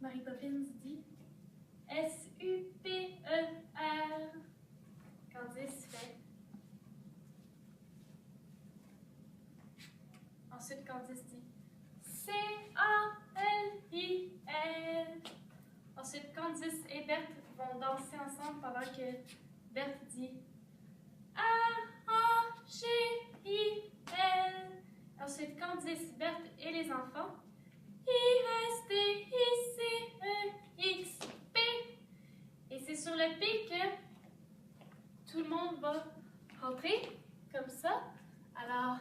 Mary Poppins dit S-U-P-E-R. Candice fait. Ensuite, Candice dit C-A-L-I-L. Ensuite, Candice et Berthe vont danser ensemble pendant que Berthe dit A-A-G-I-L. Ensuite, Candice, Berthe et les enfants. I-S-T-I-C-E-X-P. Et c'est sur le P que tout le monde va rentrer, comme ça. Alors,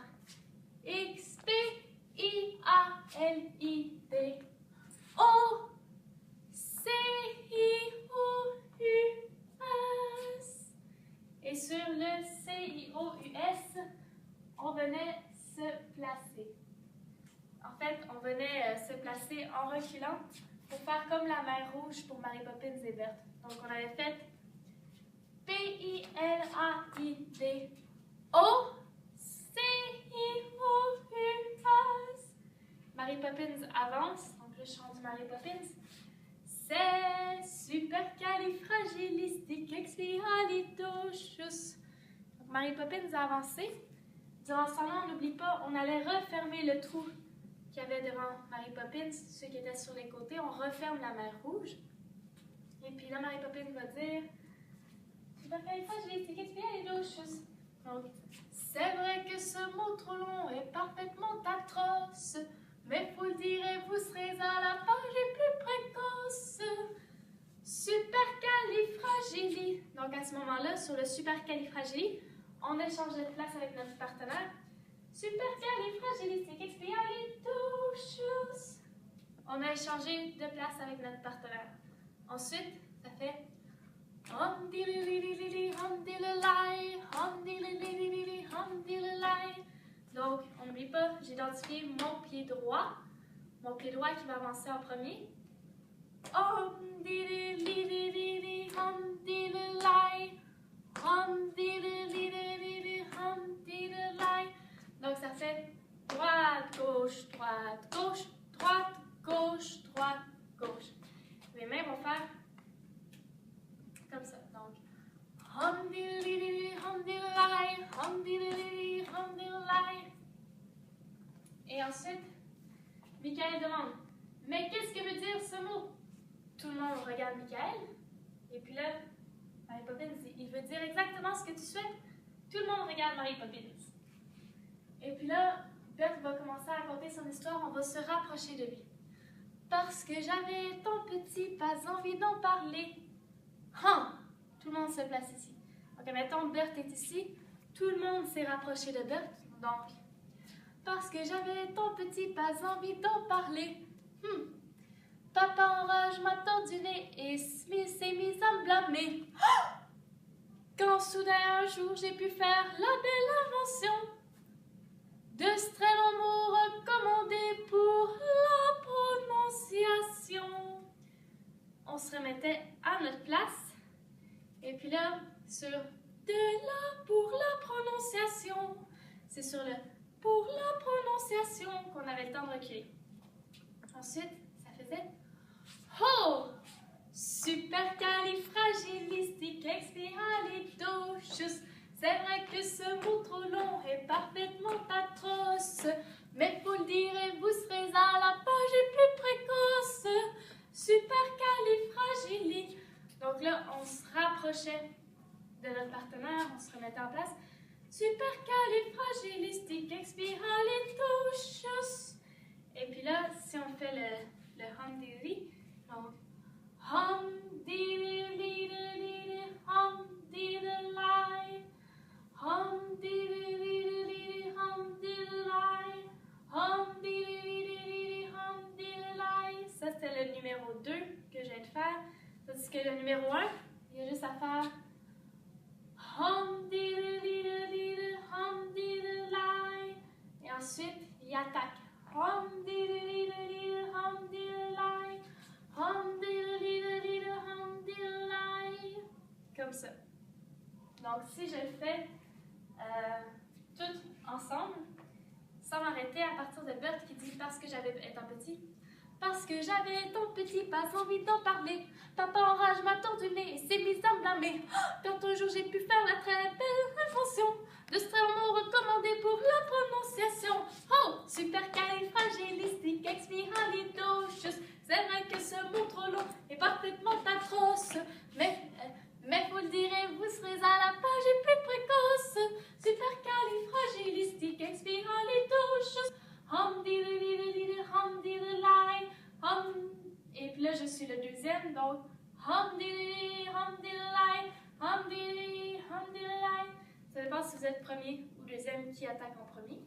X-P-I-A-L-I-D-O-C-I-O-U-S. Et sur le C-I-O-U-S, on venait se placer. En fait, on venait se placer en reculant pour faire comme la mer rouge pour Mary Poppins et Berthe. Donc, on avait fait P-I-L-A-I-D-O-C-I-O-U-S. Mary Poppins avance. Donc là, je chante Mary Poppins. C'est supercalifragilisticexpialidocious. Donc, Mary Poppins a avancé. Durant ce temps-là, on n'oublie pas, on allait refermer le trou qu'il y avait devant Mary Poppins, ceux qui étaient sur les côtés. On referme la mer rouge. Et puis là, Mary Poppins va dire supercalifragilisticexpialidocious. Donc, c'est vrai que ce mot trop long est parfaitement atroce, mais vous le direz, vous serez à la page et plus précoce. Supercalifragili. Donc, à ce moment-là, sur le supercalifragili, on échange de place avec notre partenaire. Supercalifragilisticexpialidocious. On a échangé de place avec notre partenaire. Ensuite, ça fait hum dilly hum dilly hum dilly. Donc, on n'oublie pas, j'ai identifié mon pied droit. Mon pied droit qui va avancer en premier. Hum dilly hum dilly. Hum dilly hum dilly. Donc, ça fait droite, gauche, droite, gauche, droite, gauche, droite, gauche. Mes mains vont faire comme ça. Donc, hum dilly hum dilly, hum dilly hum dilly. Et ensuite, Michael demande, mais qu'est-ce que veut dire ce mot? Tout le monde regarde Michael. Et puis là, Mary Poppins dit, il veut dire exactement ce que tu souhaites. Tout le monde regarde Mary Poppins. Et puis là, Berthe va commencer à raconter son histoire, on va se rapprocher de lui. Parce que j'avais tant petit, pas envie d'en parler. Tout le monde se place ici. Donc, mettons, Berthe est ici. Tout le monde s'est rapproché de Berthe. Donc, parce que j'avais tant petit, pas envie d'en parler. Papa en rage m'a tordu nez et Smith s'est mis à me blâmer. Quand soudain un jour j'ai pu faire la belle invention de ce très long mot recommandé pour la prononciation. On se remettait à notre place. Et puis là, sur de là pour la prononciation, c'est sur le pour la prononciation qu'on avait le temps de reculer. Ensuite, ça faisait oh! Supercalifragilisticexpialidocious. C'est vrai que ce mot trop long est parfaitement atroce, mais vous le direz, vous serez à la page et plus précoce. Supercalifragili. Donc là, on se rapprochait de notre partenaire, on se remettait en place. Supercalifragilisticexpialidocious. Et puis là, si on fait le hum dilly, donc hum dilly hum dilly, hum dilly hum dilly, hum dilly hum dilly. Ça, c'était le numéro 2 que je viens de faire. Tandis que le numéro 1, il y a juste à faire hum dilly hum dilly. Et ensuite, il attaque. Hum dilly hum dilly, hum dilly hum dilly. Comme ça. Donc, si je le fais tout ensemble, sans m'arrêter à partir de Berthe qui dit parce que j'avais étant petit, parce que j'avais ton petit pas envie d'en parler. Papa en rage m'a tordu le nez et s'est mis à me blâmer. Quand un jour j'ai pu faire la très belle invention de ce très mot recommandé pour la prononciation. Oh, supercalifragilisticexpialidocious. C'est vrai que ce mot trop long est parfaitement atroce. Mais vous le direz, vous serez à la page et plus précoce. Supercalifragilisticexpialidocious. Hum diddle hum diddle hum. Et puis là, je suis le deuxième, donc hum diddle hum diddle hum diddle hum diddle. Ça dépend si vous êtes premier ou deuxième qui attaque en premier.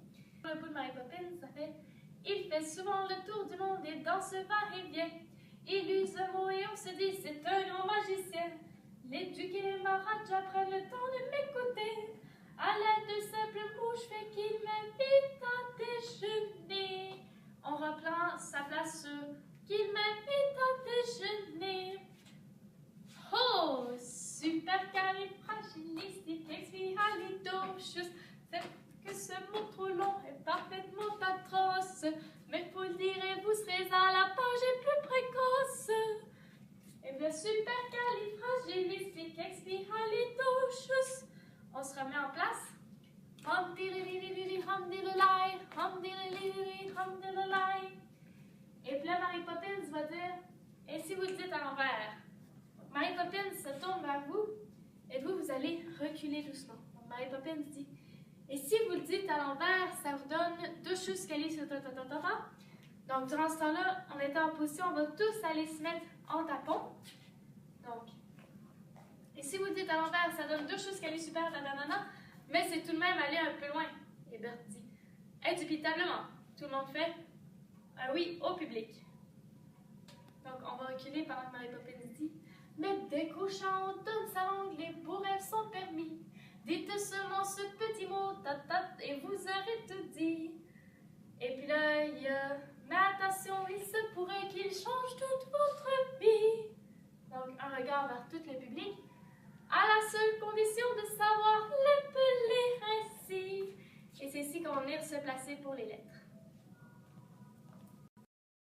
Le bout de Mary Poppins, ça fait il fait souvent le tour du monde et dans ce va-et-vient. Il use un mot et on se dit c'est un grand magicien. L'éduqué et Maharaja prennent le temps de m'écouter. À l'aide de simples mots, je fais qu'il m'invite à déjeuner. En reprenant sa place sur qu'il m'invite à déjeuner. Oh, supercalifragilisticexpialidocious. C'est que ce mot trop long est parfaitement atroce. Mais vous le direz, vous serez à la page et plus précoce. Et bien, supercalifragilisticexpialidocious. On se remet en place. Hum diddly hum diddly hum diddly hum diddly. Et puis là, Mary Poppins va dire, et si vous le dites à l'envers? Mary Poppins se tourne vers vous et vous allez reculer doucement. Donc, Mary Poppins dit, et si vous le dites à l'envers, ça vous donne deux choses calées sur ta. Donc, durant ce temps-là, en étant en position, on va tous aller se mettre en tapon. Donc, et si vous le dites à l'envers, ça donne deux choses calées super, mais c'est tout de même aller un peu loin. Et Bert dit, indubitablement, tout le monde fait un oui au public. Donc, on va reculer pendant que Mary Poppins dit, mais dès qu'au chant on donne sa langue, les beaux rêves sont permis. Dites seulement ce petit mot, et vous aurez tout dit. Et puis là, il y a, mais attention, il se pourrait qu'il change toute votre vie. Donc, un regard vers tout le public, à la seule condition de savoir l'épeler ainsi. Et c'est ici qu'on va venir se placer pour les lettres.